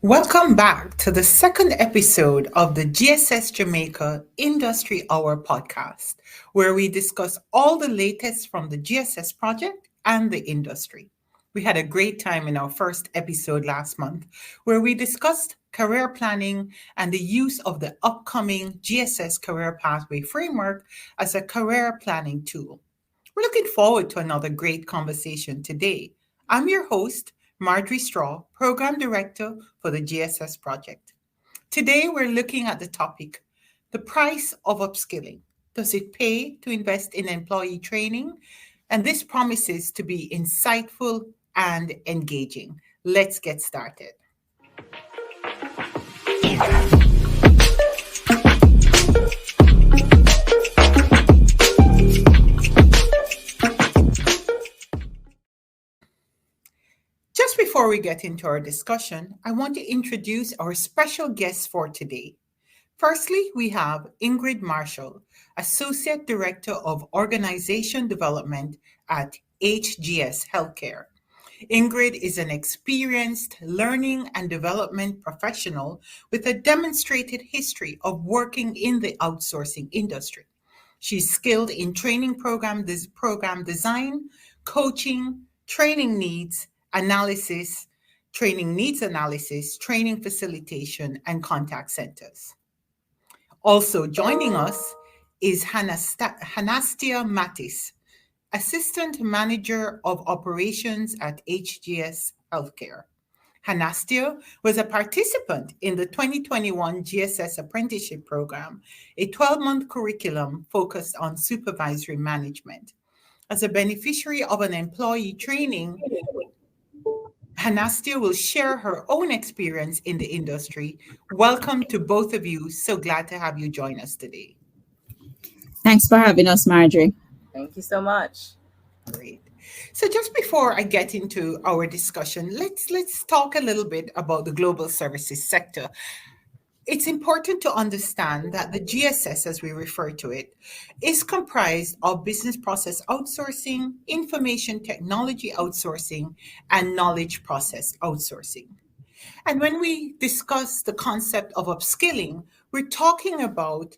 Welcome back to the second episode of the GSS Jamaica Industry Hour podcast, where we discuss all the latest from the GSS project and the industry. We had a great time in our first episode last month, where we discussed career planning and the use of the upcoming GSS Career Pathway Framework as a career planning tool. We're looking forward to another great conversation today. I'm your host, Marjorie Straw, Program Director for the GSS Project. Today, we're looking at the topic the price of upskilling. Does it pay to invest in employee training? And this promises to be insightful and engaging. Let's get started. Just before we get into our discussion, I want to introduce our special guests for today. Firstly, we have Ingrid Marshall, Associate Director of Organization Development at HGS Healthcare. Ingrid is an experienced learning and development professional with a demonstrated history of working in the outsourcing industry. She's skilled in program design, coaching, training needs analysis, training facilitation, and contact centers. Also joining us is Hannastia Mattis, Assistant Manager of Operations at HGS Healthcare. Hannastia was a participant in the 2021 GSS Apprenticeship Program, a 12-month curriculum focused on supervisory management. As a beneficiary of an employee training, Hannastia will share her own experience in the industry. Welcome to both of you. So glad to have you join us today. Thanks for having us, Marjorie. Thank you so much. Great. So just before I get into our discussion, let's talk a little bit about the global services sector. It's important to understand that the GSS, as we refer to it, is comprised of business process outsourcing, information technology outsourcing, and knowledge process outsourcing. And when we discuss the concept of upskilling, we're talking about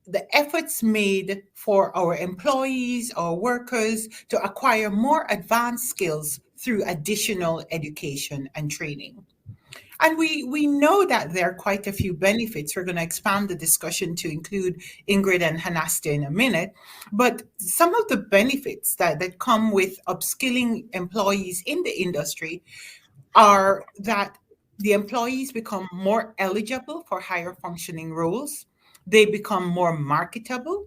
the efforts made for our employees, our workers to acquire more advanced skills through additional education and training. And we know that there are quite a few benefits. We're going to expand the discussion to include Ingrid and Hannastia in a minute. But some of the benefits that come with upskilling employees in the industry are that the employees become more eligible for higher functioning roles. They become more marketable.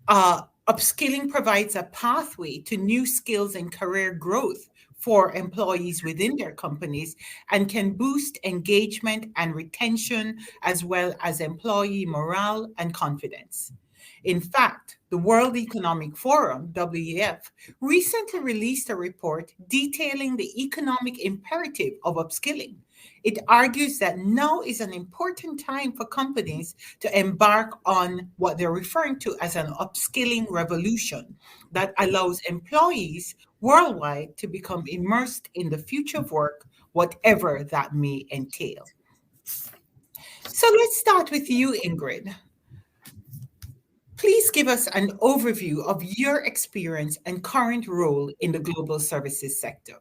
Upskilling provides a pathway to new skills and career growth for employees within their companies and can boost engagement and retention, as well as employee morale and confidence. In fact, the World Economic Forum, WEF, recently released a report detailing the economic imperative of upskilling. It argues that now is an important time for companies to embark on what they're referring to as an upskilling revolution that allows employees worldwide to become immersed in the future of work, whatever that may entail. So let's start with you, Ingrid. Please give us an overview of your experience and current role in the global services sector.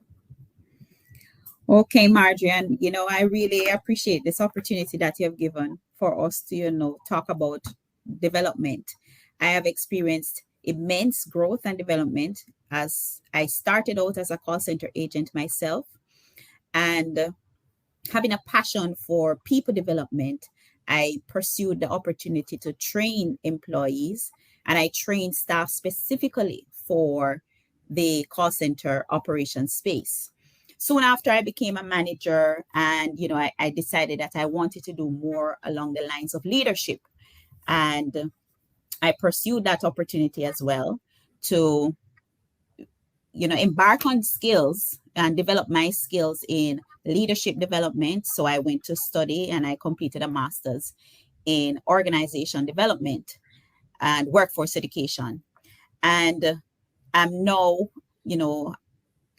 Okay, Marjorie, and I really appreciate this opportunity that you have given for us to, talk about development. I have experienced immense growth and development as I started out as a call center agent myself, and having a passion for people development, I pursued the opportunity to train employees, and I trained staff specifically for the call center operations space. Soon after, I became a manager, and I decided that I wanted to do more along the lines of leadership, and I pursued that opportunity as well to embark on skills and develop my skills in leadership development. So I went to study and I completed a master's in organization development and workforce education. And I'm now,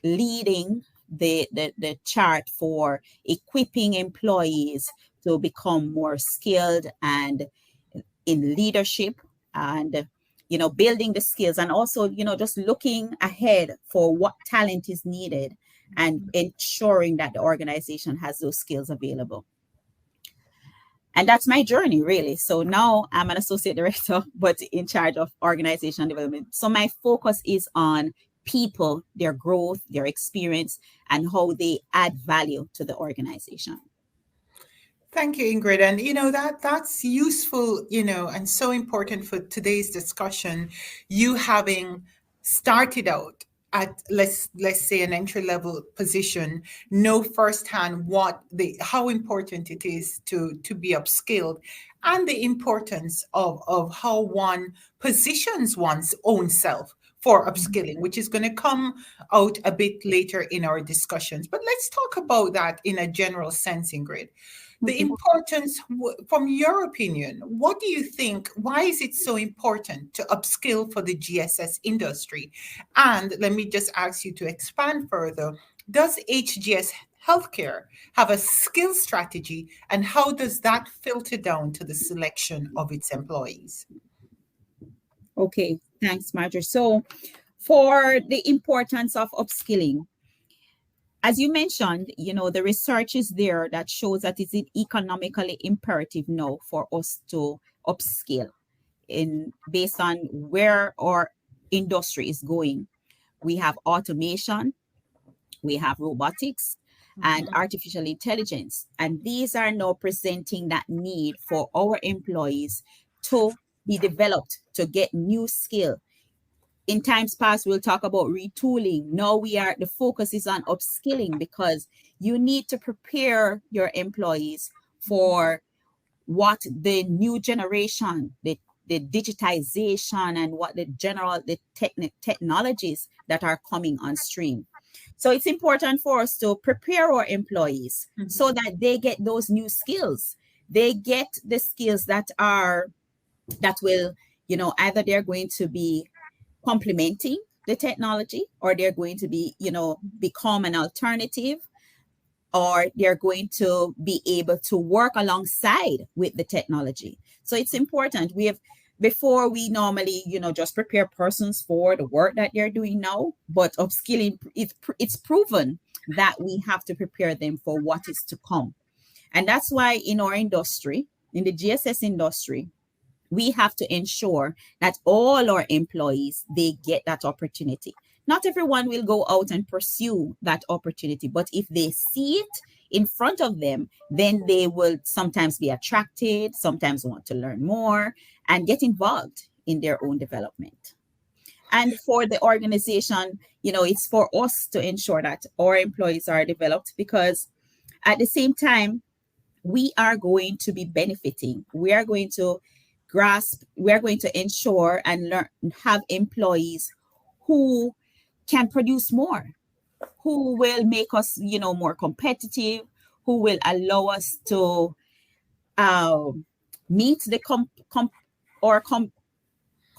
leading the chart for equipping employees to become more skilled and in leadership, and building the skills, and also just looking ahead for what talent is needed and ensuring that the organization has those skills available. And that's my journey, really. So now I'm an associate director, but in charge of organization development. So my focus is on people, their growth, their experience, and how they add value to the organization. Thank you, Ingrid. And that's useful, and so important for today's discussion. You having started out at, let's say, an entry level position, know firsthand how important it is to be upskilled, and the importance of how one positions one's own self for upskilling, which is going to come out a bit later in our discussions. But let's talk about that in a general sense, Ingrid. The Mhm. importance, from your opinion, what do you think? Why is it so important to upskill for the GSS industry? And let me just ask you to expand further. Does HGS Healthcare have a skill strategy, and how does that filter down to the selection of its employees? Okay, thanks, Marjorie. So, for the importance of upskilling, as you mentioned, the research is there that shows that it's economically imperative now for us to upskill in based on where our industry is going. We have automation, we have robotics, and Mhm. artificial intelligence. And these are now presenting that need for our employees to be developed, to get new skill. In times past, we'll talk about retooling. Now the focus is on upskilling, because you need to prepare your employees for what the new generation, the digitization, and what the technologies that are coming on stream. So it's important for us to prepare our employees so Mhm. that they get those new skills. They get the skills that will, either they're going to be complementing the technology, or they're going to be, become an alternative, or they're going to be able to work alongside with the technology. So it's important. Before we normally, just prepare persons for the work that they're doing now, but upskilling, it's proven that we have to prepare them for what is to come. And that's why in our industry, in the GSS industry, we have to ensure that all our employees, they get that opportunity. Not everyone will go out and pursue that opportunity, but if they see it in front of them, then they will sometimes be attracted, sometimes want to learn more and get involved in their own development. And for the organization, it's for us to ensure that our employees are developed, because at the same time, we are going to be benefiting. We are going to we are going to ensure and learn, have employees who can produce more, who will make us, more competitive, who will allow us to um, meet the or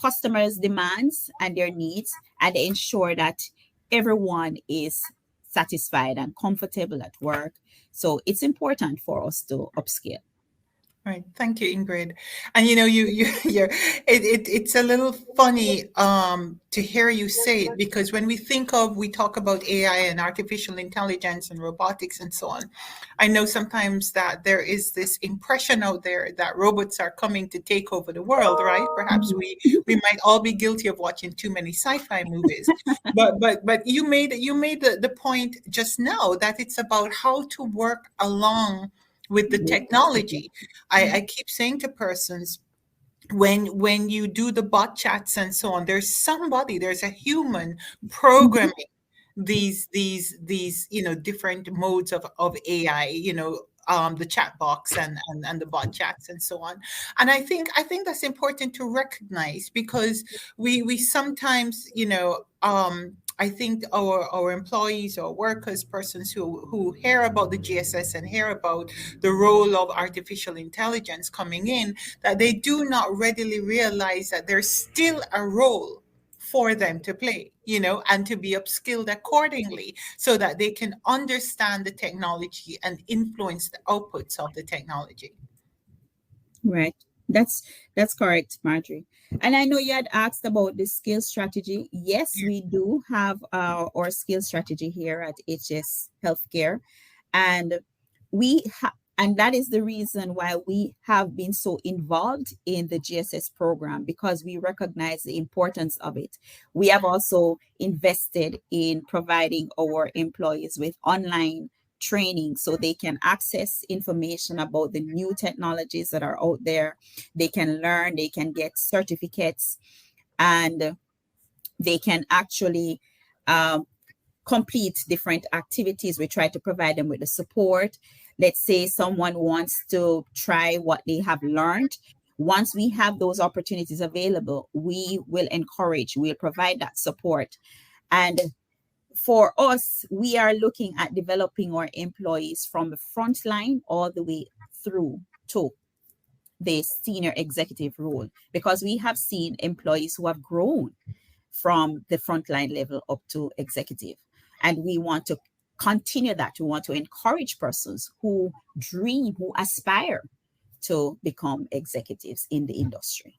customers' demands and their needs, and ensure that everyone is satisfied and comfortable at work. So it's important for us to upskill. Right. Thank you, Ingrid. And it's a little funny to hear you say it, because when we talk about AI and artificial intelligence and robotics and so on, I know sometimes that there is this impression out there that robots are coming to take over the world, right? Perhaps we might all be guilty of watching too many sci-fi movies. But you made the point just now that it's about how to work along with the technology. I keep saying to persons, when you do the bot chats and so on, there's a human programming these different modes of AI, the chat box and the bot chats and so on. And I think that's important to recognize, because we sometimes, I think our employees or workers, persons who hear about the GSS and hear about the role of artificial intelligence coming in, that they do not readily realize that there's still a role for them to play, and to be upskilled accordingly so that they can understand the technology and influence the outputs of the technology. Right. That's that's correct, Marjorie. And I know you had asked about the skill strategy. Yes, we do have our skill strategy here at HGS Healthcare, and and that is the reason why we have been so involved in the GSS program, because we recognize the importance of it. We have also invested in providing our employees with online training so they can access information about the new technologies that are out there. They can learn, they can get certificates, and they can actually um, complete different activities. We try to provide them with the support. Let's say someone wants to try what they have learned. Once we have those opportunities available, we will encourage, we'll provide that support. And for us, we are looking at developing our employees from the front line all the way through to the senior executive role, because we have seen employees who have grown from the frontline level up to executive. And we want to continue that. We want to encourage persons who dream, who aspire to become executives in the industry.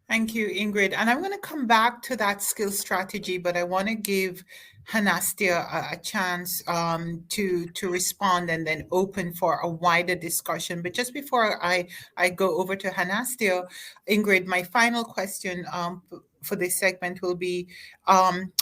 Thank you, Ingrid. And I'm going to come back to that skill strategy, but I want to give Hannastia a chance to respond and then open for a wider discussion. But just before I go over to Hannastia, Ingrid, my final question for this segment will be,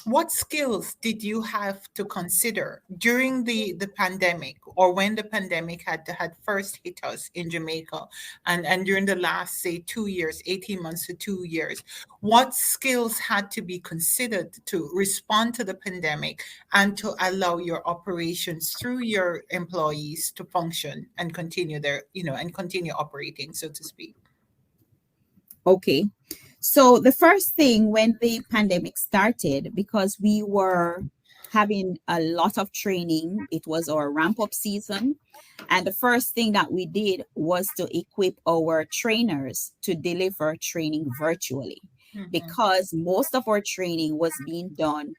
what skills did you have to consider during the pandemic, or when the pandemic had first hit us in Jamaica, and during the last, say, 2 years, 18 months to 2 years? What skills had to be considered to respond to the pandemic and to allow your operations through your employees to function and continue and continue operating, so to speak? Okay. So the first thing when the pandemic started, because we were having a lot of training, it was our ramp up season. And the first thing that we did was to equip our trainers to deliver training virtually, because most of our training was being done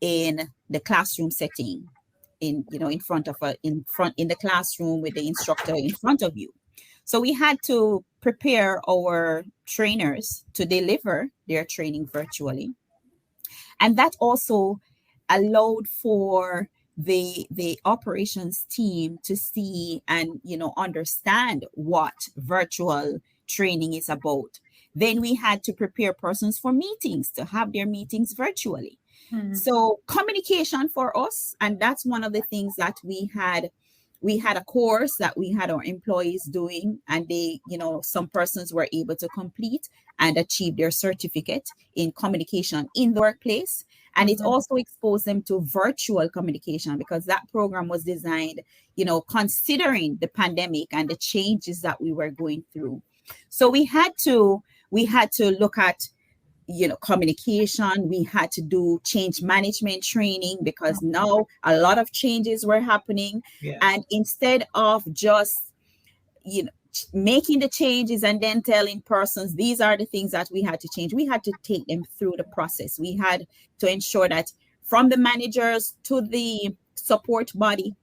in the classroom setting, in front of in the classroom with the instructor in front of you. So we had to prepare our trainers to deliver their training virtually. And that also allowed for the operations team to see and understand what virtual training is about. Then we had to prepare persons for meetings, to have their meetings virtually. So communication for us, and that's one of the things that we had a course that we had our employees doing, and they, some persons were able to complete and achieve their certificate in communication in the workplace. And it also exposed them to virtual communication, because that program was designed, considering the pandemic and the changes that we were going through. So we had to look at communication. We had to do change management training, because now a lot of changes were happening. Yes. And instead of just making the changes and then telling persons these are the things that we had to change, we had to take them through the process. We had to ensure that from the managers to the support body,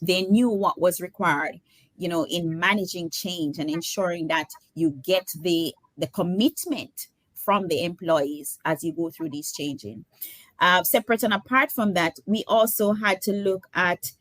they knew what was required in managing change and ensuring that you get the commitment from the employees as you go through these changing. Separate and apart from that, we also had to look at,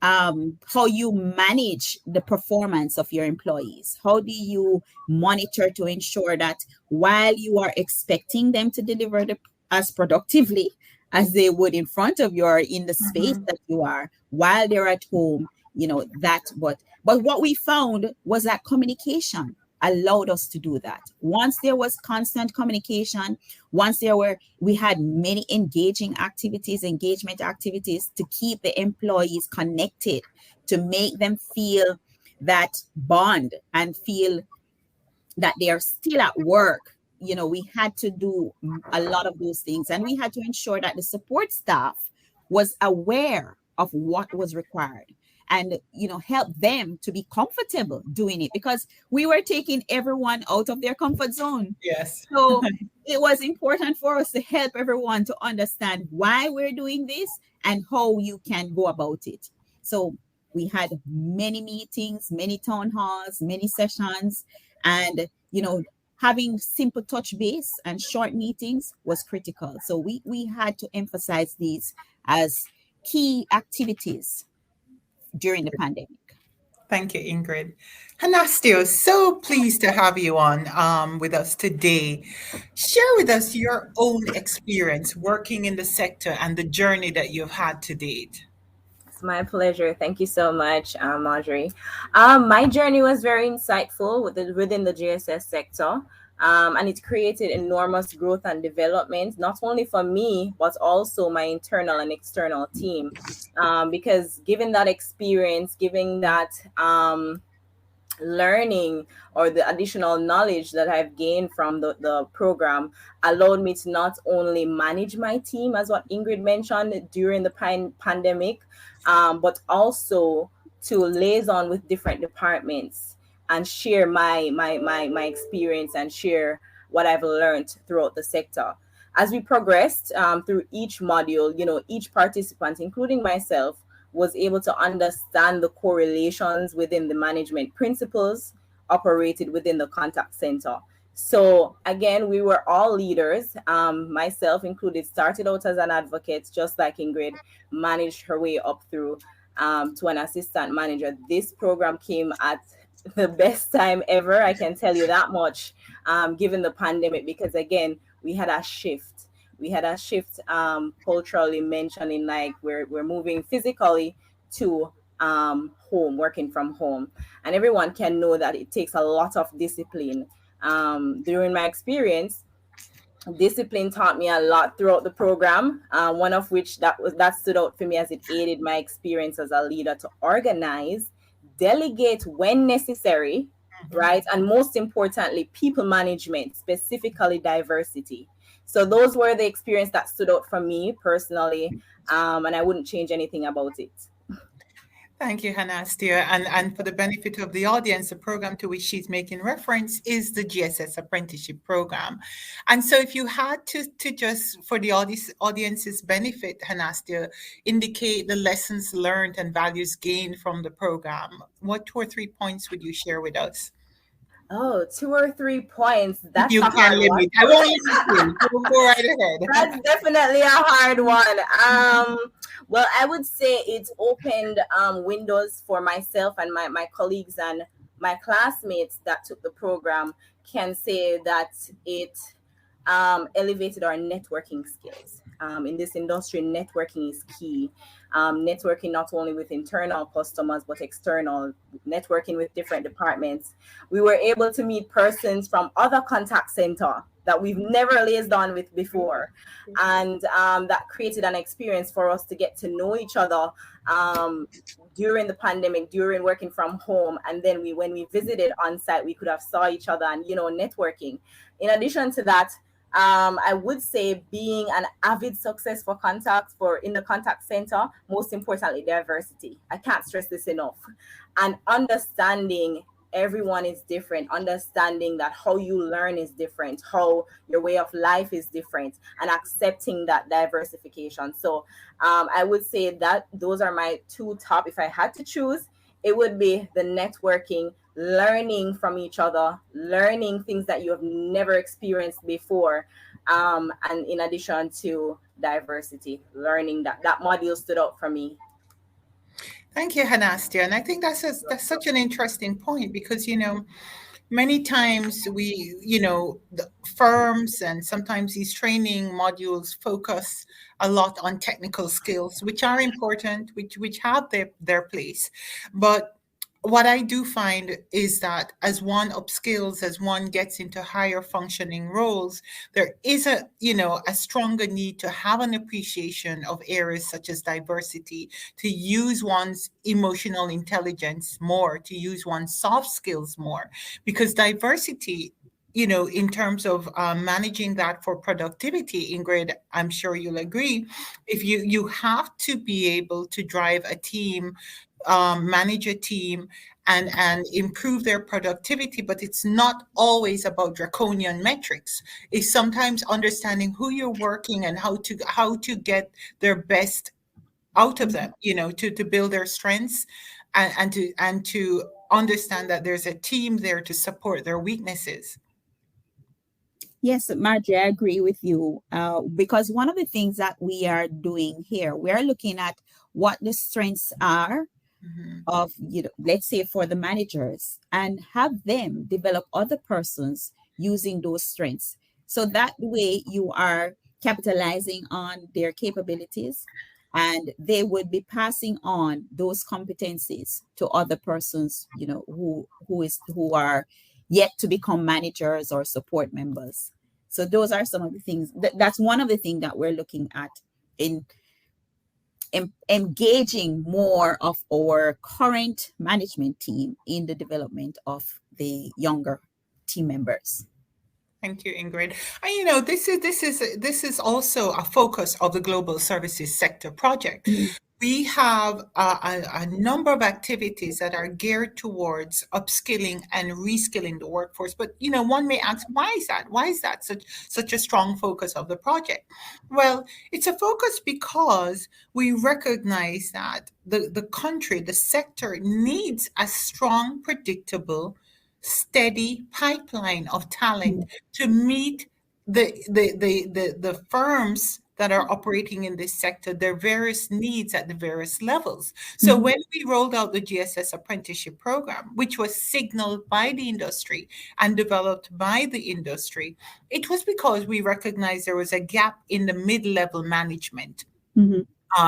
how you manage the performance of your employees. How do you monitor to ensure that while you are expecting them to deliver as productively as they would in front of you or in the space that you are, while they're at home, but what we found was that communication allowed us to do that. Once there was constant communication, we had many engagement activities to keep the employees connected, to make them feel that bond and feel that they are still at work. We had to do a lot of those things, and we had to ensure that the support staff was aware of what was required, and help them to be comfortable doing it, because we were taking everyone out of their comfort zone. Yes. So it was important for us to help everyone to understand why we're doing this and how you can go about it. So we had many meetings, many town halls, many sessions, and having simple touch base and short meetings was critical. So we had to emphasize these as key activities during the pandemic. Thank you, Ingrid. Hannastia, so pleased to have you on with us today. Share with us your own experience working in the sector and the journey that you've had to date. It's my pleasure. Thank you so much, Marjorie. My journey was very insightful within the GSS sector, and it created enormous growth and development, not only for me, but also my internal and external team. Because given that experience, given that learning or the additional knowledge that I've gained from the program allowed me to not only manage my team, as what Ingrid mentioned during the pandemic, but also to liaison with different departments and share my experience and share what I've learned throughout the sector. As we progressed through each module, each participant, including myself, was able to understand the correlations within the management principles operated within the contact center. So again, we were all leaders. Myself included, started out as an advocate, just like Ingrid, managed her way up through to an assistant manager. This program came at the best time ever, I can tell you that much, given the pandemic, because again, we had a shift. We had a shift culturally, mentioning like we're moving physically to home, working from home. And everyone can know that it takes a lot of discipline. During my experience, discipline taught me a lot throughout the program. One of which that stood out for me, as it aided my experience as a leader to organize, delegate when necessary, right? And most importantly, people management, specifically diversity. So those were the experience that stood out for me personally, and I wouldn't change anything about it. Thank you, Hannastia. And for the benefit of the audience, the program to which she's making reference is the GSS Apprenticeship Program. And so if you had to just, for the audience's benefit, Hannastia, indicate the lessons learned and values gained from the program, what 2 or 3 points would you share with us? Oh, 2 or 3 points. If That's you a can hard one. limit. I won't limit you. Go right ahead. That's definitely a hard one. Well, I would say it's opened windows for myself and my colleagues and my classmates that took the program, can say that it elevated our networking skills. In this industry, networking is key. Networking not only with internal customers, but external, networking with different departments. We were able to meet persons from other contact center that we've never liaised with before. And that created an experience for us to get to know each other during the pandemic, during working from home. And then when we visited on site, we could have saw each other and, networking. In addition to that, I would say being an avid success for contact for in the contact center, most importantly, diversity. I can't stress this enough. And understanding everyone is different, understanding that how you learn is different, how your way of life is different, and accepting that diversification. So I would say that those are my two top. If I had to choose, it would be the networking, learning from each other, learning things that you have never experienced before, and in addition to diversity, learning that module stood out for me. Thank you, Hannastia. And I think that's such an interesting point because, many times the firms and sometimes these training modules focus a lot on technical skills, which are important, which have their place. But what I do find is that as one upskills, as one gets into higher functioning roles, there is a stronger need to have an appreciation of areas such as diversity, to use one's emotional intelligence more, to use one's soft skills more, because diversity in terms of managing that for productivity, Ingrid, I'm sure you'll agree, if you have to be able to drive a team, manage a team, and improve their productivity, but it's not always about draconian metrics. It's sometimes understanding who you're working and how to get their best out of them, to build their strengths, and to understand that there's a team there to support their weaknesses. Yes, Marjorie, I agree with you. Because one of the things that we are doing here, we are looking at what the strengths are Mhm. of, let's say for the managers, and have them develop other persons using those strengths. So that way you are capitalizing on their capabilities, and they would be passing on those competencies to other persons, who are yet to become managers or support members. So those are some of the things that's one of the things that we're looking at in engaging more of our current management team in the development of the younger team members. Thank you, Ingrid. And this is also a focus of the Global Services Sector Project. Mhm. We have a number of activities that are geared towards upskilling and reskilling the workforce. But one may ask, why is that? Why is that such a strong focus of the project? Well, it's a focus because we recognize that the country, the sector needs a strong, predictable, steady pipeline of talent to meet the firms that are operating in this sector, their various needs at the various levels. So Mhm. when we rolled out the GSS apprenticeship program, which was signaled by the industry and developed by the industry, it was because we recognized there was a gap in the mid-level management Mhm.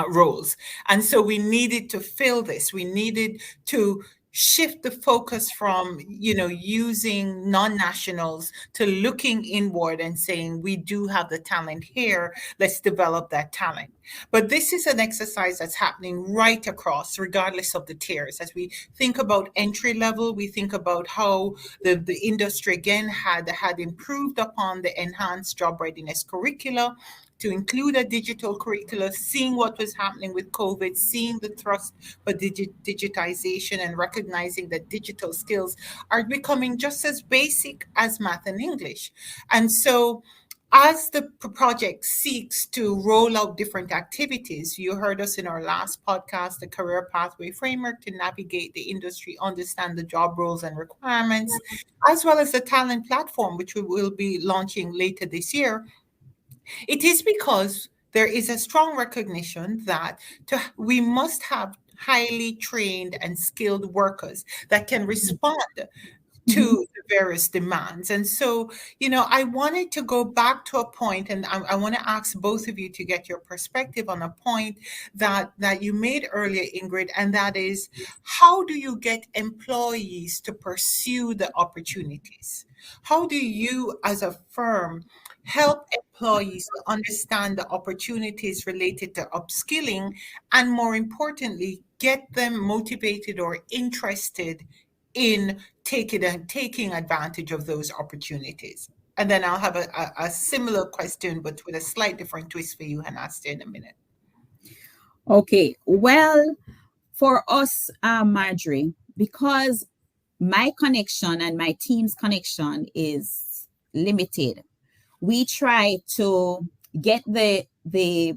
roles. And so we needed to fill this. We needed to shift the focus from, using non-nationals to looking inward and saying, we do have the talent here, let's develop that talent. But this is an exercise that's happening right across, regardless of the tiers. As we think about entry level, we think about how the industry again had improved upon the enhanced job readiness curricula to include a digital curricula, seeing what was happening with COVID, seeing the thrust for digitization, and recognizing that digital skills are becoming just as basic as math and English. And so, as the project seeks to roll out different activities, you heard us in our last podcast, the career pathway framework to navigate the industry, understand the job roles and requirements, as well as the talent platform, which we will be launching later this year. It is because there is a strong recognition that we must have highly trained and skilled workers that can respond Mhm. to the various demands. And so, I wanted to go back to a point, and I want to ask both of you to get your perspective on a point that you made earlier, Ingrid, and that is, how do you get employees to pursue the opportunities? How do you, as a firm, help employees to understand the opportunities related to upskilling, and more importantly, get them motivated or interested in taking advantage of those opportunities? And then I'll have a similar question, but with a slight different twist for you, Hannastia, in a minute. Okay, well, for us, Marjorie, because my connection and my team's connection is limited, we try to get the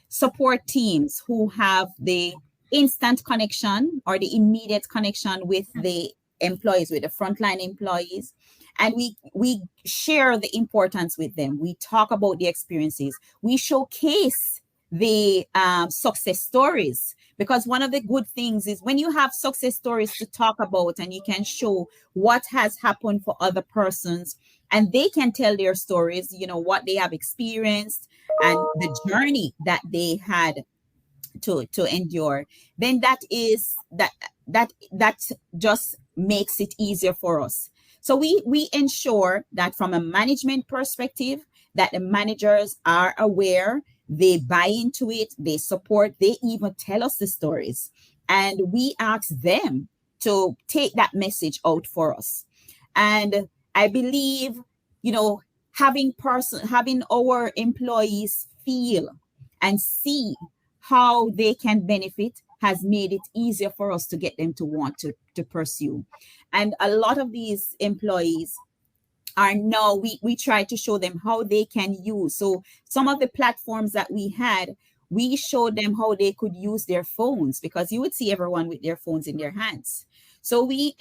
support teams who have the instant connection or the immediate connection with the employees, with the frontline employees, and we share the importance with them. We talk about the experiences. We showcase the success stories, because one of the good things is when you have success stories to talk about and you can show what has happened for other persons, and they can tell their stories, what they have experienced and the journey that they had to endure, then that just makes it easier for us. So we ensure that from a management perspective, that the managers are aware, they buy into it, they support, they even tell us the stories, and we ask them to take that message out for us. And I believe, having our employees feel and see how they can benefit has made it easier for us to get them to want to pursue. And a lot of these employees are now, we try to show them how they can use. So some of the platforms that we had, we showed them how they could use their phones, because you would see everyone with their phones in their hands. So we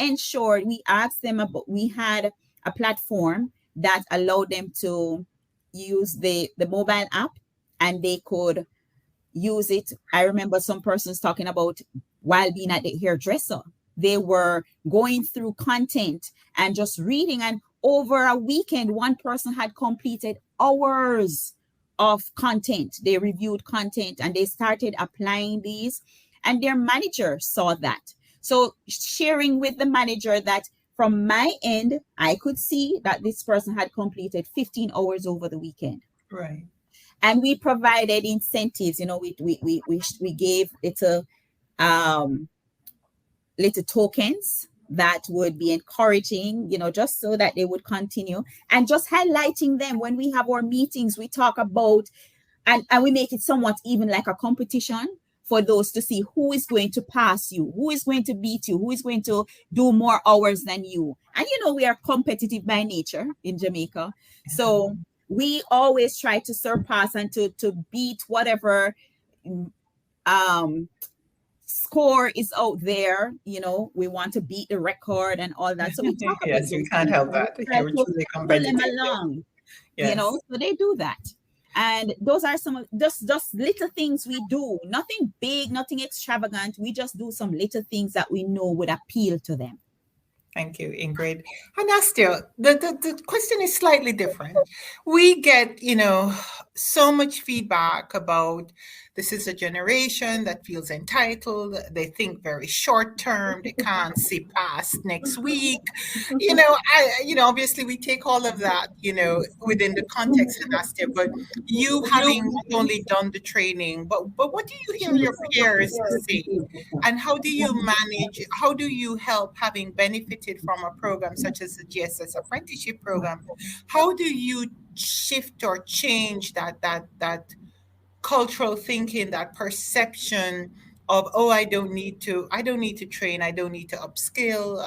asked them about, we had a platform that allowed them to use the mobile app, and they could use it. I remember some persons talking about, while being at the hairdresser, they were going through content and just reading. And over a weekend, one person had completed hours of content. They reviewed content and they started applying these, and their manager saw that. So sharing with the manager that from my end, I could see that this person had completed 15 hours over the weekend. Right. And we provided incentives. We gave little tokens that would be encouraging, just so that they would continue, and just highlighting them. When we have our meetings, we talk about, and we make it somewhat even like a competition for those to see who is going to pass you, who is going to beat you, who is going to do more hours than you. And we are competitive by nature in Jamaica. So we always try to surpass and to beat whatever score is out there. We want to beat the record and all that. So we talk about yes, we can't help that. You're truly competitive. Pull them along, yes. So they do that. And those are some of just little things we do. Nothing big, nothing extravagant. We just do some little things that we know would appeal to them. Thank you, Ingrid. Hannastia, the question is slightly different. We get, so much feedback about this is a generation that feels entitled. They think very short term. They can't see past next week. Obviously we take all of that, within the context, Hannastia, but you having not only done the training, but what do you hear your peers say? And how do you help, having benefited from a program such as the GSS apprenticeship program, how do you shift or change that cultural thinking, that perception of, I don't need to train, I don't need to upskill,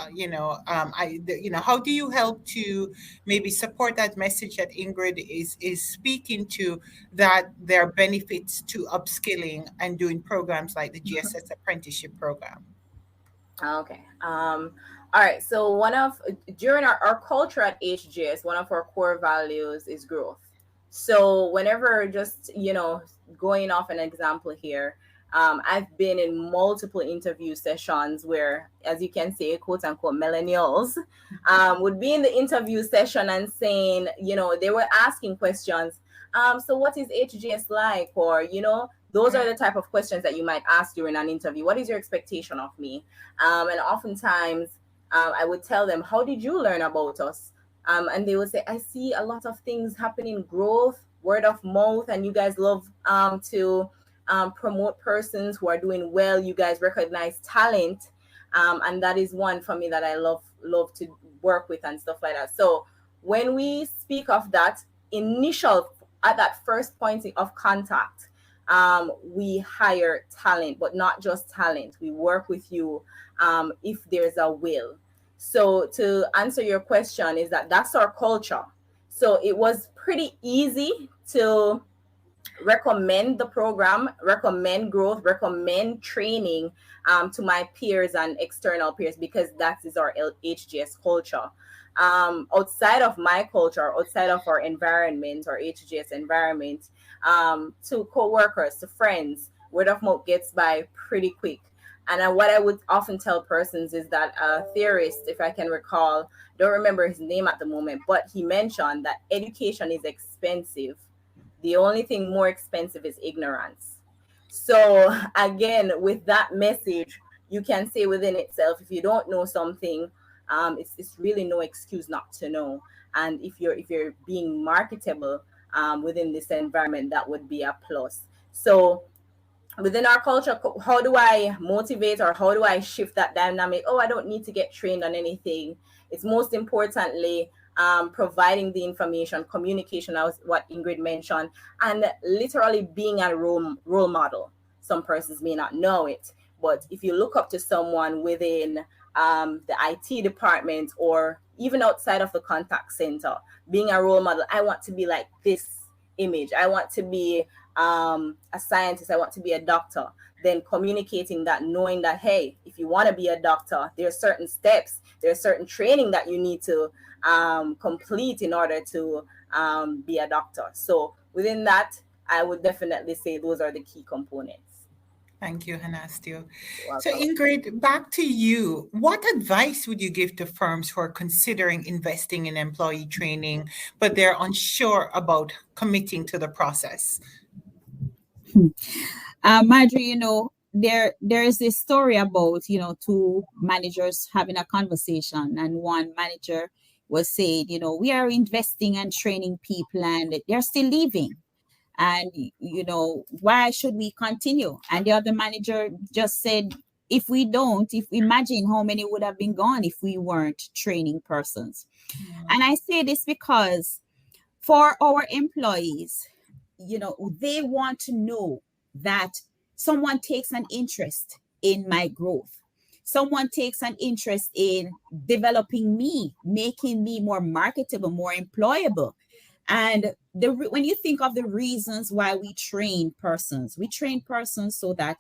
how do you help to maybe support that message that Ingrid is speaking to, that there are benefits to upskilling and doing programs like the GSS apprenticeship program? Okay. All right. So during our culture at HGS, one of our core values is growth. So whenever, just, going off an example here, I've been in multiple interview sessions where, as you can say, quote unquote, millennials would be in the interview session and saying, they were asking questions. So what is HGS like? Or, those are the type of questions that you might ask during an interview. What is your expectation of me? And oftentimes I would tell them, how did you learn about us? And they would say, I see a lot of things happening, growth, word of mouth, and you guys love to promote persons who are doing well. You guys recognize talent. And that is one for me that I love to work with and stuff like that. So when we speak of that at that first point of contact, we hire talent, but not just talent. We work with you if there's a will. So to answer your question, is that's our culture. So it was pretty easy to recommend the program, recommend growth, recommend training to my peers and external peers, because that is our HGS culture. Outside of my culture, outside of our environment, our HGS environment, to co-workers, to friends, word of mouth gets by pretty quick. And what I would often tell persons is that a theorist, if I can recall, don't remember his name at the moment, but he mentioned that education is expensive. The only thing more expensive is ignorance. So again, with that message, you can say within itself, if you don't know something, it's really no excuse not to know. And if you're being marketable within this environment, that would be a plus. So within our culture, how do I motivate, or how do I shift that dynamic? I don't need to get trained on anything. It's most importantly, providing the information, communication, as what Ingrid mentioned, and literally being a role model. Some persons may not know it, but if you look up to someone within the IT department or even outside of the contact center, being a role model, I want to be like this image. I want to be a scientist. I want to be a doctor. Then communicating that, knowing that, hey, if you want to be a doctor, there are certain steps, there's certain training that you need to complete in order to be a doctor. So within that, I would definitely say those are the key components. Thank you, Hannastia. So, Welcome. Ingrid, back to you. What advice would you give to firms who are considering investing in employee training, but they're unsure about committing to the process? Marjorie, there is this story about, two managers having a conversation, and one manager was saying, we are investing and training people and they're still leaving. And, why should we continue? And the other manager just said, if we don't, if imagine how many would have been gone if we weren't training persons. And I say this because for our employees, they want to know that someone takes an interest in my growth. Someone takes an interest in developing me, making me more marketable, more employable. And when you think of the reasons why we train persons so that,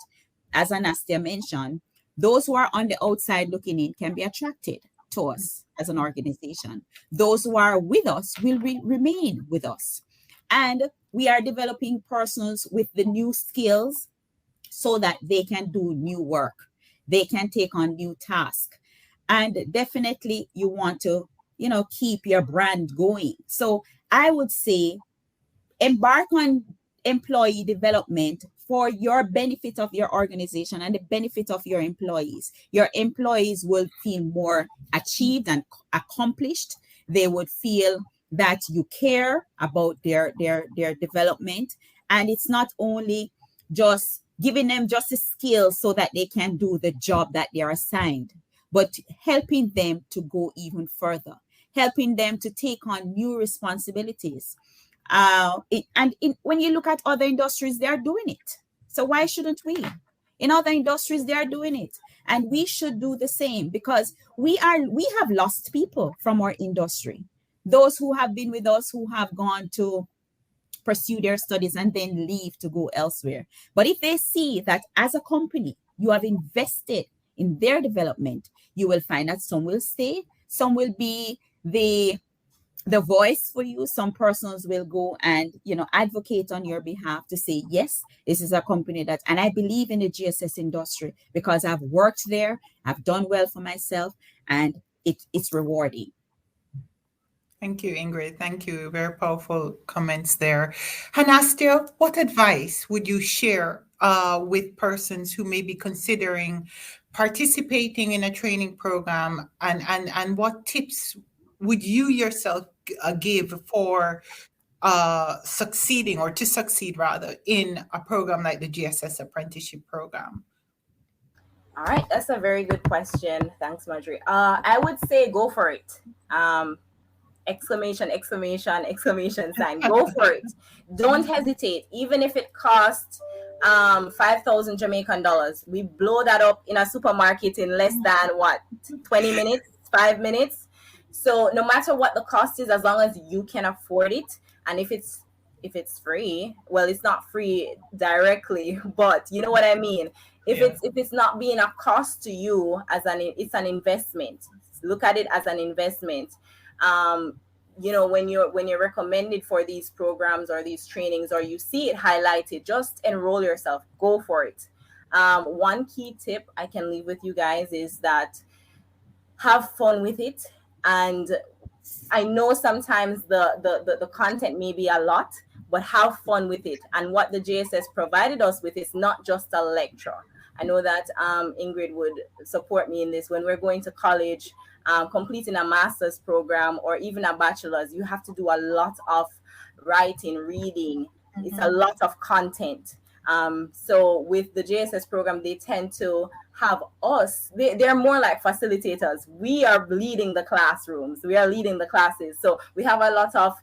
as Hannastia mentioned, those who are on the outside looking in can be attracted to us as an organization. Those who are with us will remain with us. And we are developing persons with the new skills so that they can do new work. They can take on new tasks. And definitely you want to, keep your brand going. So I would say embark on employee development for your benefit of your organization and the benefit of your employees. Your employees will feel more achieved and accomplished. They would feel that you care about their development. And it's not only just giving them just the skills so that they can do the job that they are assigned, but helping them to go even further, helping them to take on new responsibilities. When you look at other industries, they are doing it. So why shouldn't we? In other industries, they are doing it. And we should do the same, because we have lost people from our industry. Those who have been with us, who have gone to pursue their studies and then leave to go elsewhere. But if they see that as a company, you have invested in their development, you will find that some will stay, some will be the voice for you. Some persons will go and, advocate on your behalf to say, yes, this is a company that, and I believe in the GSS industry because I've worked there, I've done well for myself, and it's rewarding. Thank you, Ingrid. Thank you. Very powerful comments there. Hannastia, what advice would you share with persons who may be considering participating in a training program, and what tips would you yourself give for succeeding, or to succeed rather, in a program like the GSS apprenticeship program? All right, that's a very good question. Thanks, Marjorie. I would say go for it. Exclamation sign. Go for it. Don't hesitate. Even if it costs 5,000 Jamaican dollars, we blow that up in a supermarket in less than 20 minutes, 5 minutes. So no matter what the cost is, as long as you can afford it, and if it's free, well, it's not free directly, but you know what I mean. If it's not being a cost to you, it's an investment. Look at it as an investment. When you're recommended for these programs or these trainings, or you see it highlighted, just enroll yourself, go for it. One key tip I can leave with you guys is that have fun with it. And I know sometimes the content may be a lot, but have fun with it. And what the JSS provided us with is not just a lecture. I know that Ingrid would support me in this. When we're going to college, completing a master's program or even a bachelor's, you have to do a lot of writing, reading. It's a lot of content. So with the JSS program, they tend to have us, they're more like facilitators. We are leading the classrooms, we are leading the classes. So we have a lot of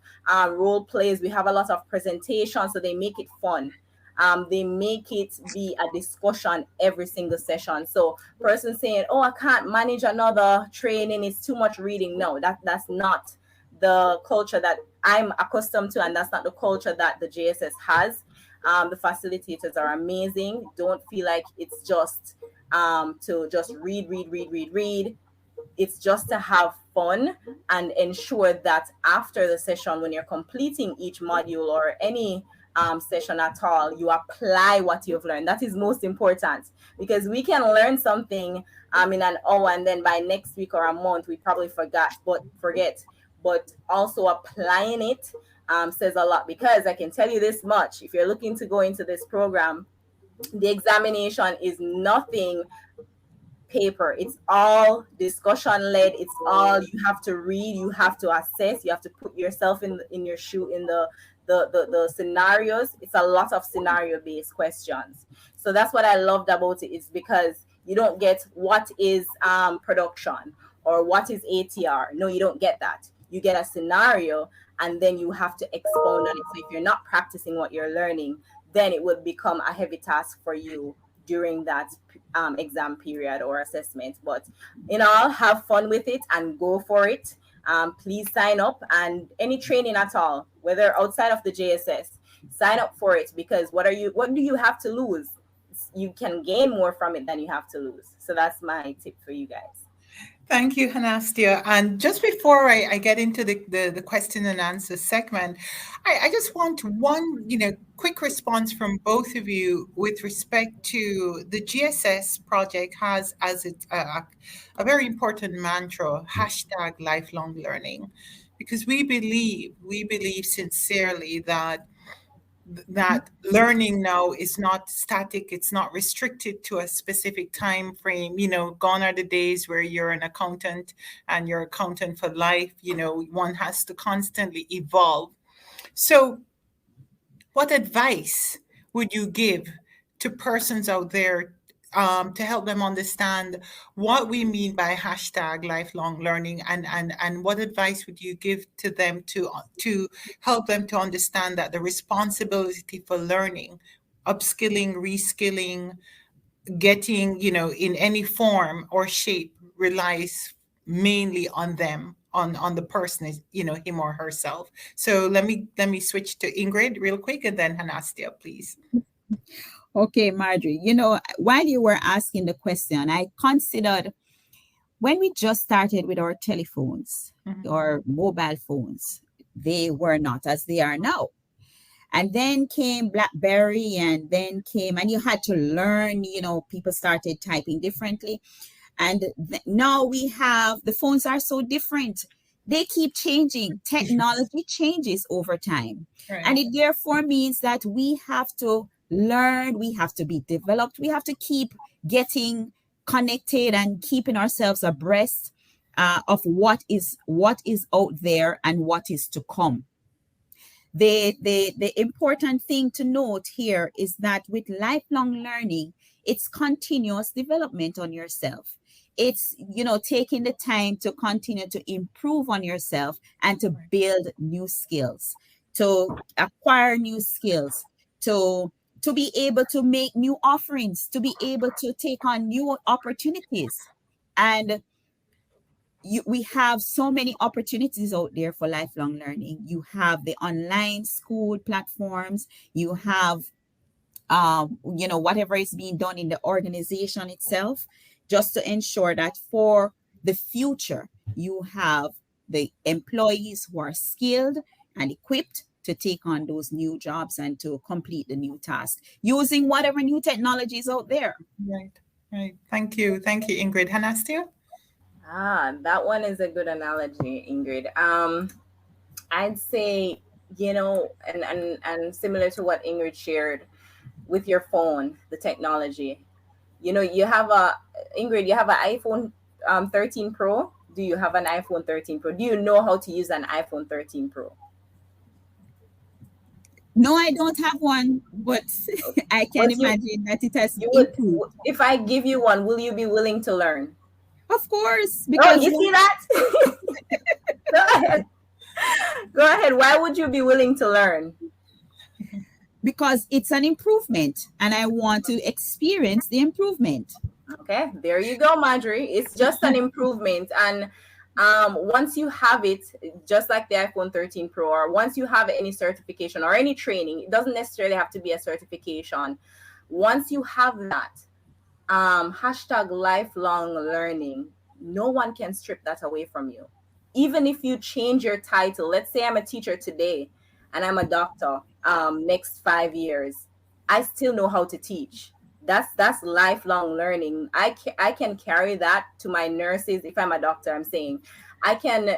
role plays, we have a lot of presentations, so they make it fun. They make it be a discussion every single session. So person saying, oh, I can't manage another training, it's too much reading. No, that's not the culture that I'm accustomed to, and that's not the culture that the JSS has. The facilitators are amazing. Don't feel like it's just to just read. It's just to have fun and ensure that after the session, when you're completing each module or any session at all, you apply what you've learned. That is most important, because we can learn something in an hour, and then by next week or a month we probably forget. But also applying it says a lot, because I can tell you this much: if you're looking to go into this program, the examination is nothing paper. It's all discussion led. It's all, you have to read, you have to assess, you have to put yourself in your shoe, in the scenarios. It's a lot of scenario based questions. So that's what I loved about it. It's because you don't get what is production or what is ATR. No, you don't get that. You get a scenario, and then you have to expound on it. So if you're not practicing what you're learning, then it would become a heavy task for you during that exam period or assessment. But in all, have fun with it and go for it. Please sign up, and any training at all, whether outside of the JSS, sign up for it, because what do you have to lose? You can gain more from it than you have to lose. So that's my tip for you guys. Thank you, Hannastia. And just before I get into the question and answer segment, I just want one, quick response from both of you with respect to the GSS project has as its a very important mantra, hashtag lifelong learning, because we believe sincerely that learning now is not static, it's not restricted to a specific time frame. Gone are the days where you're an accountant and you're accountant for life. One has to constantly evolve. So what advice would you give to persons out there to help them understand what we mean by hashtag lifelong learning, and what advice would you give to them to help them to understand that the responsibility for learning, upskilling, reskilling, getting, in any form or shape relies mainly on them, on the person, him or herself. So let me switch to Ingrid real quick, and then Hannastia, please. Okay, Marjorie, while you were asking the question, I considered when we just started with our telephones or mobile phones, they were not as they are now. And then came BlackBerry, and you had to learn, people started typing differently. And now we have, the phones are so different. They keep changing. Technology changes over time. Right. And it therefore means that we have to learn, we have to be developed, we have to keep getting connected and keeping ourselves abreast of what is out there and what is to come. The important thing to note here is that with lifelong learning, it's continuous development on yourself. It's, taking the time to continue to improve on yourself and to build new skills, to acquire new skills, to be able to make new offerings, to be able to take on new opportunities. And we have so many opportunities out there for lifelong learning. You have the online school platforms, you have whatever is being done in the organization itself, just to ensure that for the future, you have the employees who are skilled and equipped to take on those new jobs and to complete the new tasks using whatever new technology is out there. Right. Thank you, Ingrid. Hannastia? That one is a good analogy, Ingrid. I'd say, and similar to what Ingrid shared with your phone, the technology. You have Ingrid, you have an iPhone 13 Pro. Do you have an iPhone 13 Pro? Do you know how to use an iPhone 13 Pro? No, I don't have one, but I can But imagine that it has you would, improved. if I give you one, will you be willing to learn? Of course, Oh, because you see that? Go ahead. Go ahead. Why would you be willing to learn? it's an improvement and I want to experience the improvement. Okay, there you go, Marjorie. It's just an improvement. And once you have it, just like the iPhone 13 Pro, or once you have any certification or any training, it doesn't necessarily have to be a certification. Once you have that, hashtag lifelong learning, no one can strip that away from you. Even if you change your title, let's say I'm a teacher today and I'm a doctor, next 5 years, I still know how to teach. That's lifelong learning. I can carry that to my nurses. If I'm a doctor, I'm saying I can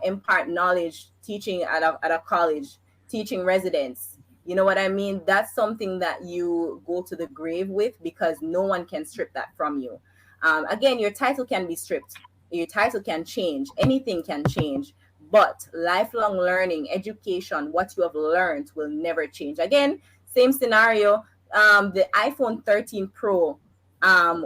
impart knowledge teaching at a college, teaching residents. You know what I mean? That's something that you go to the grave with, because no one can strip that from you. Again, your title can be stripped, your title can change, anything can change, but lifelong learning, education, what you have learned will never change. Again, same scenario. The iPhone 13 Pro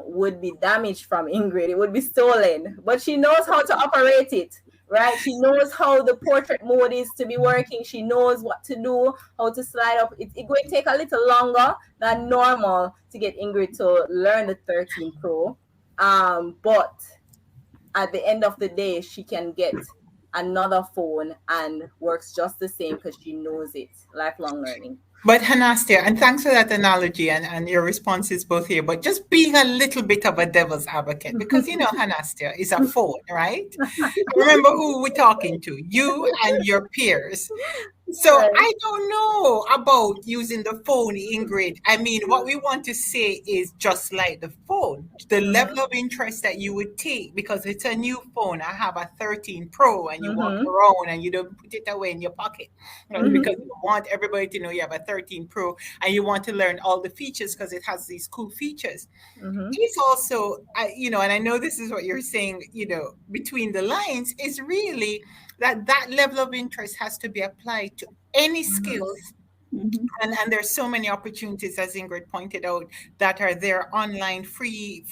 would be damaged from Ingrid. It would be stolen, but she knows how to operate it, right? She knows how the portrait mode is to be working. She knows what to do, how to slide up. It's going to take a little longer than normal to get Ingrid to learn the 13 Pro. But at the end of the day, she can get another phone and works just the same because she knows it. Lifelong learning. But Hannastia, and thanks for that analogy and your responses both here, but just being a little bit of a devil's advocate, because Hannastia is a phone, right? Remember who we're talking to, you and your peers. So Right. I don't know about using the phone, Ingrid. I mean, what we want to say is just like the phone, the level of interest that you would take because it's a new phone. I have a 13 Pro and you walk Mm-hmm. around and you don't put it away in your pocket, right? Mm-hmm. Because you want everybody to know you have a 13 Pro and you want to learn all the features because it has these cool features. Mm-hmm. It's also, and I know this is what you're saying, between the lines, is really that level of interest has to be applied to any skills. Mhm. And there's so many opportunities, as Ingrid pointed out, that are there online, free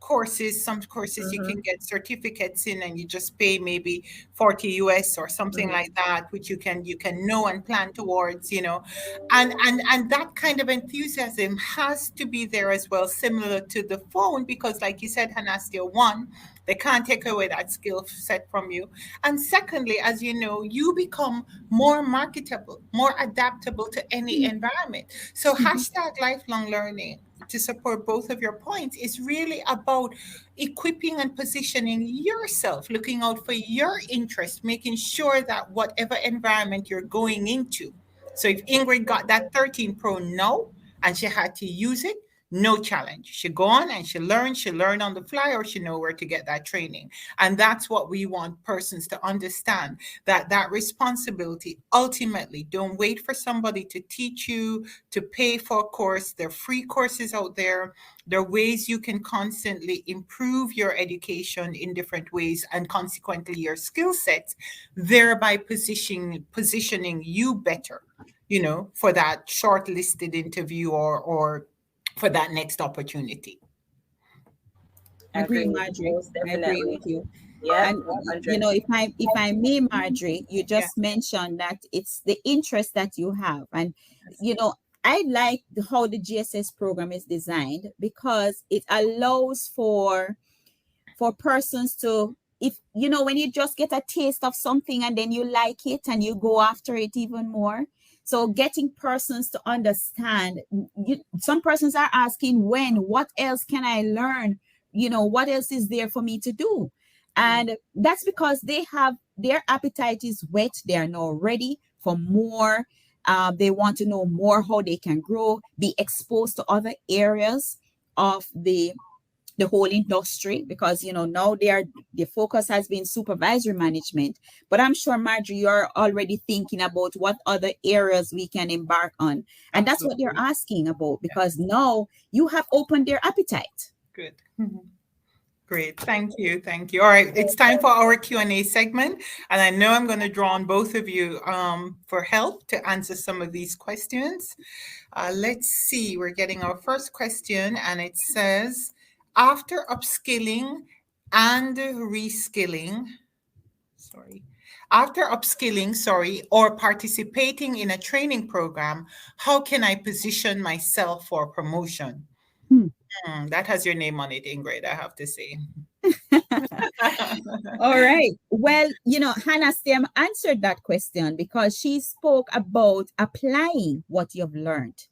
courses. Some courses you Mm-hmm. can get certificates in and you just pay maybe 40 US or something Mm-hmm. like that, which you can know and plan towards, and that kind of enthusiasm has to be there as well, similar to the phone, because like you said, Hannastia, one, they can't take away that skill set from you. And secondly, as you know, you become more marketable, more adaptable to any environment. So Mhm. hashtag lifelong learning, to support both of your points, is really about equipping and positioning yourself, looking out for your interest, making sure that whatever environment you're going into. So if Ingrid got that 13 Pro now and she had to use it, no challenge. She go on and she learn on the fly, or she know where to get that training. And that's what we want persons to understand, that responsibility ultimately, don't wait for somebody to teach you, to pay for a course. There are free courses out there. There are ways you can constantly improve your education in different ways and consequently your skill sets, thereby positioning you better, for that shortlisted interview or for that next opportunity. Agree, Agreed. Marjorie. Most I agree definitely. with you. Yeah, And 100. if I may, Marjorie, you Yeah. just mentioned that it's the interest that you have, and Yes. you know I like how the GSS program is designed because it allows for persons to, if when you just get a taste of something and then you like it and you go after it even more. So getting persons to understand, some persons are asking, what else can I learn, what else is there for me to do? And that's because they have, their appetite is whet, they are now ready for more. They want to know more how they can grow, be exposed to other areas of the whole industry, because now the focus has been supervisory management. But I'm sure, Marjorie, you're already thinking about what other areas we can embark on, and that's what they're Absolutely. asking about, Yeah. because now you have opened their appetite. Good. Great. Thank you. Thank you. All right. It's time for our Q&A segment. And I know I'm going to draw on both of you for help to answer some of these questions. Let's see. We're getting our first question, and it says, after upskilling and reskilling, or participating in a training program, how can I position myself for promotion? Hmm. That has your name on it, Ingrid, I have to say. All right. Well, Hannastia answered that question because she spoke about applying what you've learned.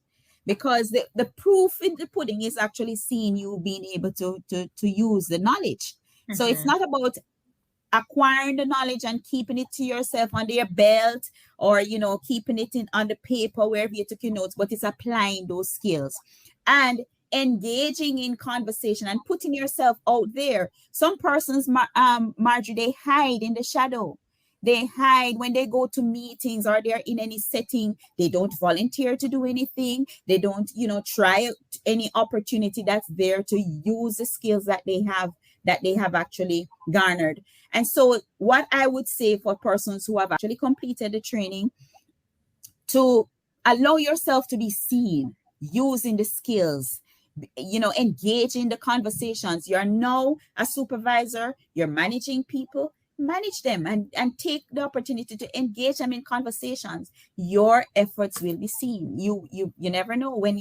Because the proof in the pudding is actually seeing you being able to use the knowledge. So it's not about acquiring the knowledge and keeping it to yourself under your belt, or keeping it in on the paper wherever you took your notes, but it's applying those skills and engaging in conversation and putting yourself out there. Some persons, Marjorie, they hide in the shadow. They hide when they go to meetings or they're in any setting. They don't volunteer to do anything. They don't, try any opportunity that's there to use the skills that they have actually garnered. And so what I would say for persons who have actually completed the training, to allow yourself to be seen using the skills, engage in the conversations. You're now a supervisor, you're managing people, manage them and take the opportunity to engage them in conversations. Your efforts will be seen. You never know when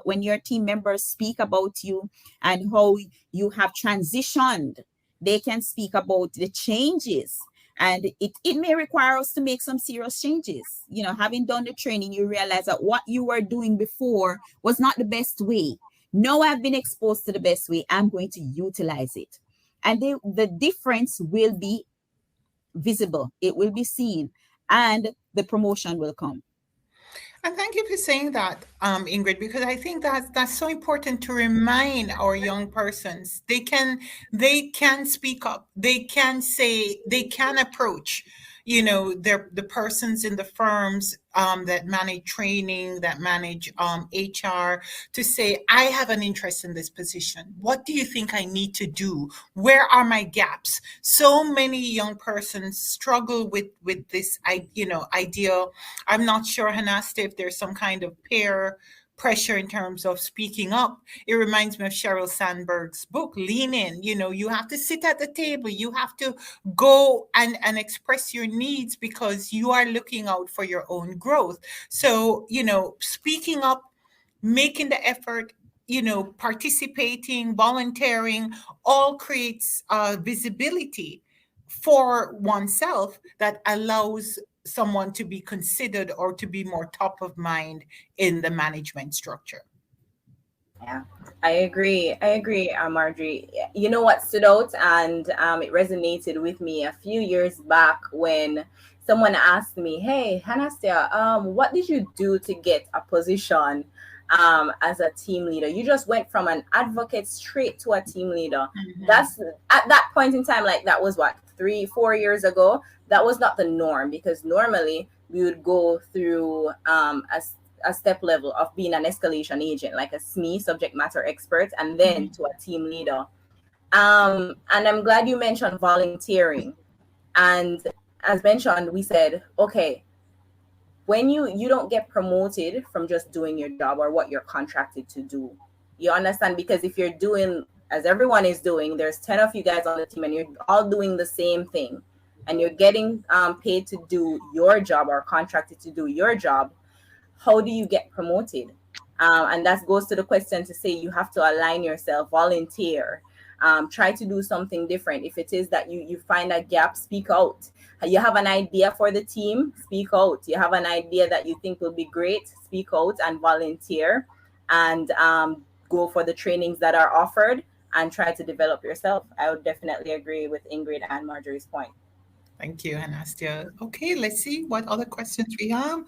when your team members speak about you and how you have transitioned. They can speak about the changes, and it may require us to make some serious changes. Having done the training, you realize that what you were doing before was not the best way. Now I've been exposed to the best way. I'm going to utilize it. And the difference will be visible. It will be seen, and the promotion will come. And thank you for saying that, Ingrid, because I think that's so important to remind our young persons. They can speak up. They can say, they can approach, the persons in the firms that manage training, that manage HR, to say, I have an interest in this position. What do you think I need to do? Where are my gaps? So many young persons struggle with this, idea. I'm not sure, Hannastia, if there's some kind of peer pressure in terms of speaking up. It reminds me of Sheryl Sandberg's book, Lean In. You have to sit at the table. You have to go and express your needs because you are looking out for your own growth. So, speaking up, making the effort, participating, volunteering, all creates visibility for oneself that allows someone to be considered or to be more top of mind in the management structure. Yeah, I agree, Marjorie. You know what stood out, and it resonated with me a few years back when someone asked me, "Hey, Hannastia, what did you do to get a position as a team leader? You just went from an advocate straight to a team leader." That's at that point in time, like that was what, 3-4 years ago. That was not the norm, because normally we would go through a step level of being an escalation agent, like a SME, subject matter expert, and then to a team leader. And I'm glad you mentioned volunteering. And as mentioned, we said, okay, when you don't get promoted from just doing your job or what you're contracted to do, you understand? Because if you're doing, as everyone is doing, there's 10 of you guys on the team and you're all doing the same thing, and you're getting paid to do your job or contracted to do your job, how do you get promoted? And that goes to the question to say you have to align yourself, volunteer, try to do something different. If it is that you find a gap, speak out. You have an idea for the team, speak out. You have an idea that you think will be great, speak out and volunteer, and go for the trainings that are offered and try to develop yourself. I would definitely agree with Ingrid and Marjorie's point. Thank you, Hannastia. Okay, let's see what other questions we have.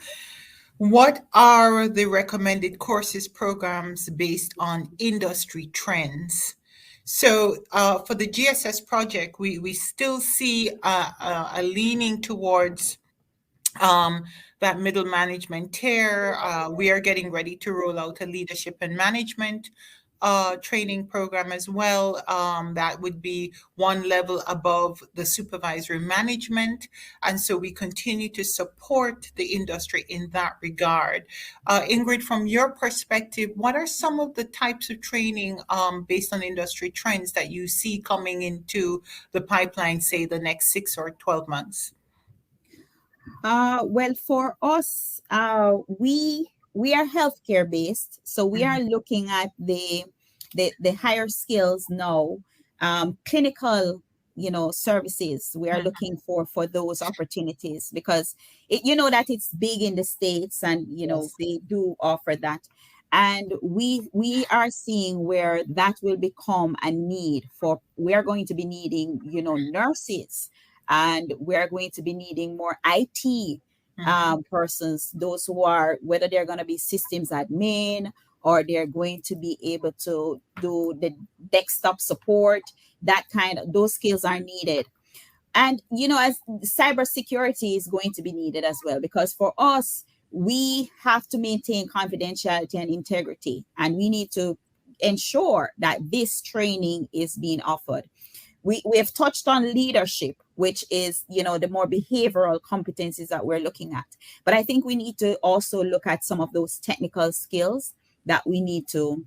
What are the recommended courses, programs based on industry trends? So for the GSS project, we still see a leaning towards that middle management tier. We are getting ready to roll out a leadership and management training program as well. That would be one level above the supervisory management. And so we continue to support the industry in that regard. Ingrid, from your perspective, what are some of the types of training based on industry trends that you see coming into the pipeline, say the next 6 or 12 months? Well, for us, we are healthcare based, so we are Mhm. looking at the higher skills now, clinical, services. We are Mhm. looking for those opportunities because that it's big in the States, and Yes. they do offer that. And we are seeing where that will become a need. For we are going to be needing nurses, and we're going to be needing more IT Mhm. persons, those who are, whether they're going to be systems admin, or they're going to be able to do the desktop support. That kind of, those skills are needed. And as cybersecurity is going to be needed as well, because for us, we have to maintain confidentiality and integrity, and we need to ensure that this training is being offered. We have touched on leadership, which is the more behavioral competencies that we're looking at. But I think we need to also look at some of those technical skills that we need to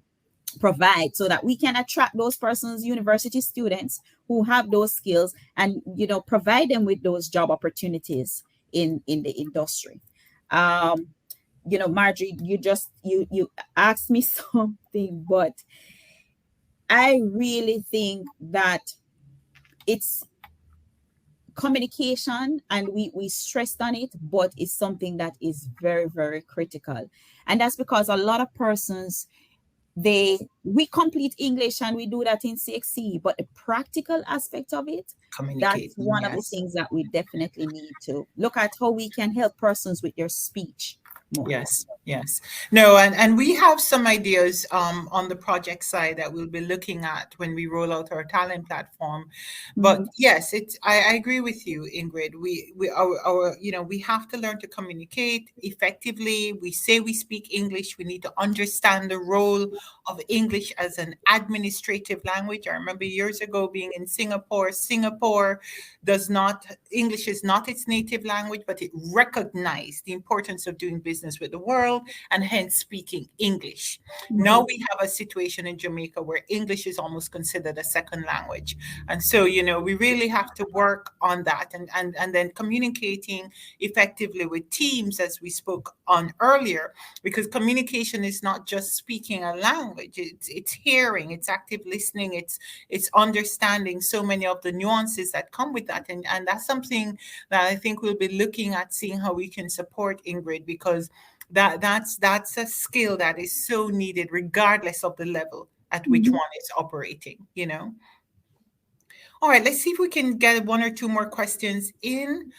provide, so that we can attract those persons, university students who have those skills, and provide them with those job opportunities in the industry. um Marjorie, you asked me something, but I really think that it's communication, and we stressed on it, but it's something that is very, very critical. And that's because a lot of persons, we complete English and we do that in CXC, but the practical aspect of it, that's Communicating, one of the yes. things that we definitely need to look at, how we can help persons with their speech more. Yes, yes. No, and we have some ideas on the project side that we'll be looking at when we roll out our talent platform. But Mhm. yes, I agree with you, Ingrid. We have to learn to communicate effectively. We say we speak English. We need to understand the role of English as an administrative language. I remember years ago being in Singapore. Singapore does not, English is not its native language, but it recognized the importance of doing business with the world and hence speaking English. Now Mhm. we have a situation in Jamaica where English is almost considered a second language. And so, we really have to work on that, and then communicating effectively with teams, as we spoke on earlier, because communication is not just speaking a language, it's hearing, it's active listening, it's understanding so many of the nuances that come with that. And that's something that I think we'll be looking at, seeing how we can support, Ingrid, because that's a skill that is so needed regardless of the level at which Mhm. one is operating. All right, let's see if we can get one or two more questions in.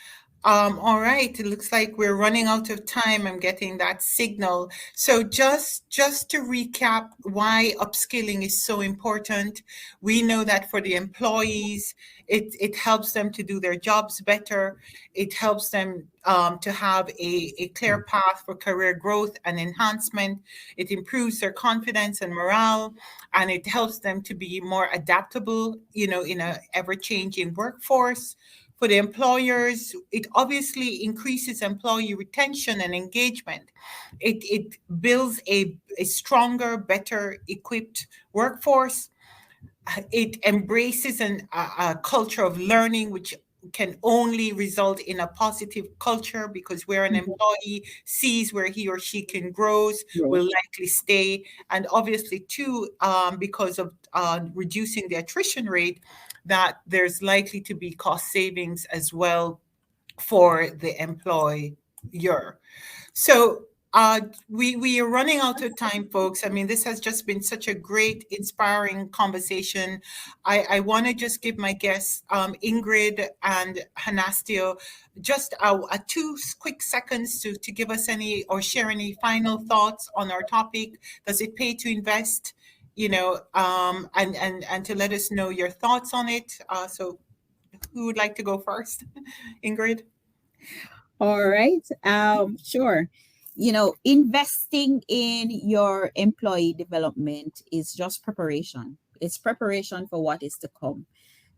All right, it looks like we're running out of time. I'm getting that signal. So just to recap why upskilling is so important, we know that for the employees, it helps them to do their jobs better. It helps them to have a clear path for career growth and enhancement. It improves their confidence and morale, and it helps them to be more adaptable, in a ever-changing workforce. For the employers, it obviously increases employee retention and engagement. It builds a stronger, better equipped workforce. It embraces a culture of learning, which can only result in a positive culture, because where an Mhm. employee sees where he or she can grows, Growth. will likely stay. And obviously, too, because of reducing the attrition rate, that there's likely to be cost savings as well for the employer. So we are running out of time, folks. I mean, this has just been such a great, inspiring conversation. I want to just give my guests, Ingrid and Hannastia, just a quick seconds to give us any or share any final thoughts on our topic. Does it pay to invest? And to let us know your thoughts on it. So who would like to go first? Ingrid? All right. Sure. Investing in your employee development is just preparation. It's preparation for what is to come.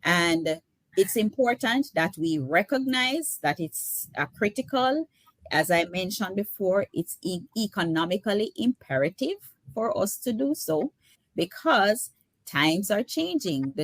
And it's important that we recognize that it's critical. As I mentioned before, it's economically imperative for us to do so because times are changing.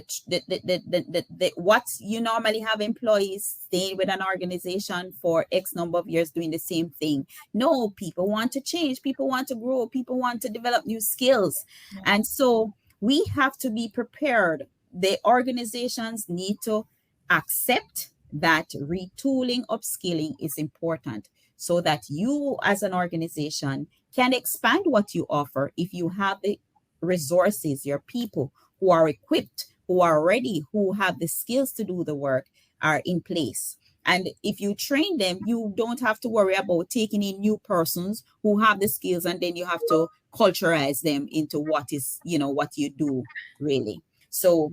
What you normally have employees staying with an organization for X number of years doing the same thing. No, people want to change, people want to grow, people want to develop new skills. And so we have to be prepared. The organizations need to accept that retooling, upskilling is important so that you as an organization can expand what you offer if you have the resources, your people who are equipped, who are ready, who have the skills to do the work are in place. And if you train them, you don't have to worry about taking in new persons who have the skills and then you have to culturalize them into what is, what you do really. So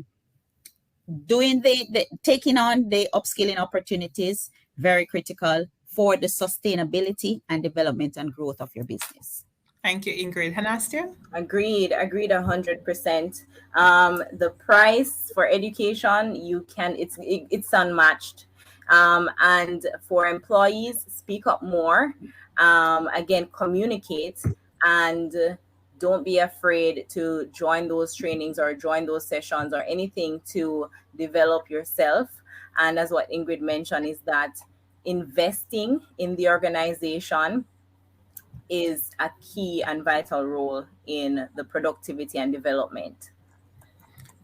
doing the taking on the upskilling opportunities, very critical for the sustainability and development and growth of your business. Thank you, Ingrid. Hannastia? Agreed 100%. The price for education, it's unmatched. And for employees, speak up more. Again, communicate, and don't be afraid to join those trainings or join those sessions or anything to develop yourself. And as what Ingrid mentioned, is that investing in the organization is a key and vital role in the productivity and development.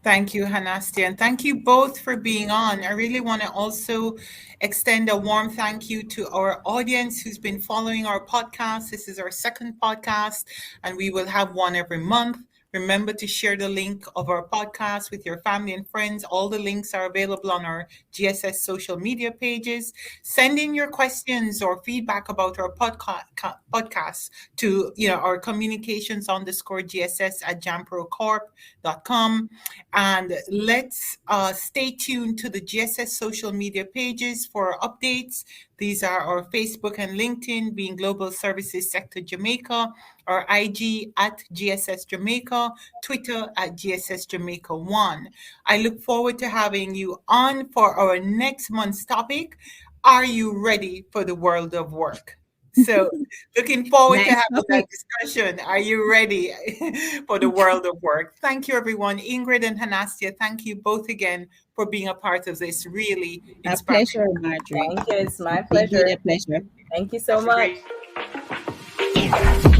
Thank you, Hannastia, and thank you both for being on. I really want to also extend a warm thank you to our audience who's been following our podcast. This is our second podcast, and we will have one every month. Remember to share the link of our podcast with your family and friends. All the links are available on our GSS social media pages. Send in your questions or feedback about our podcast to our communications_GSS@jamprocorp.com. And let's stay tuned to the GSS social media pages for updates. These are our Facebook and LinkedIn, being Global Services Sector Jamaica, our IG at GSS Jamaica, Twitter at GSS Jamaica 1. I look forward to having you on for our next month's topic. Are you ready for the world of work? So looking forward to Nice having that topic. discussion. Are you ready for the world of work? Thank you, everyone. Ingrid and Hannastia, thank you both again for being a part of this really A inspiring. pleasure, Marjorie. Thank you. It's my Indeed pleasure. a pleasure. Thank you so Have a much. great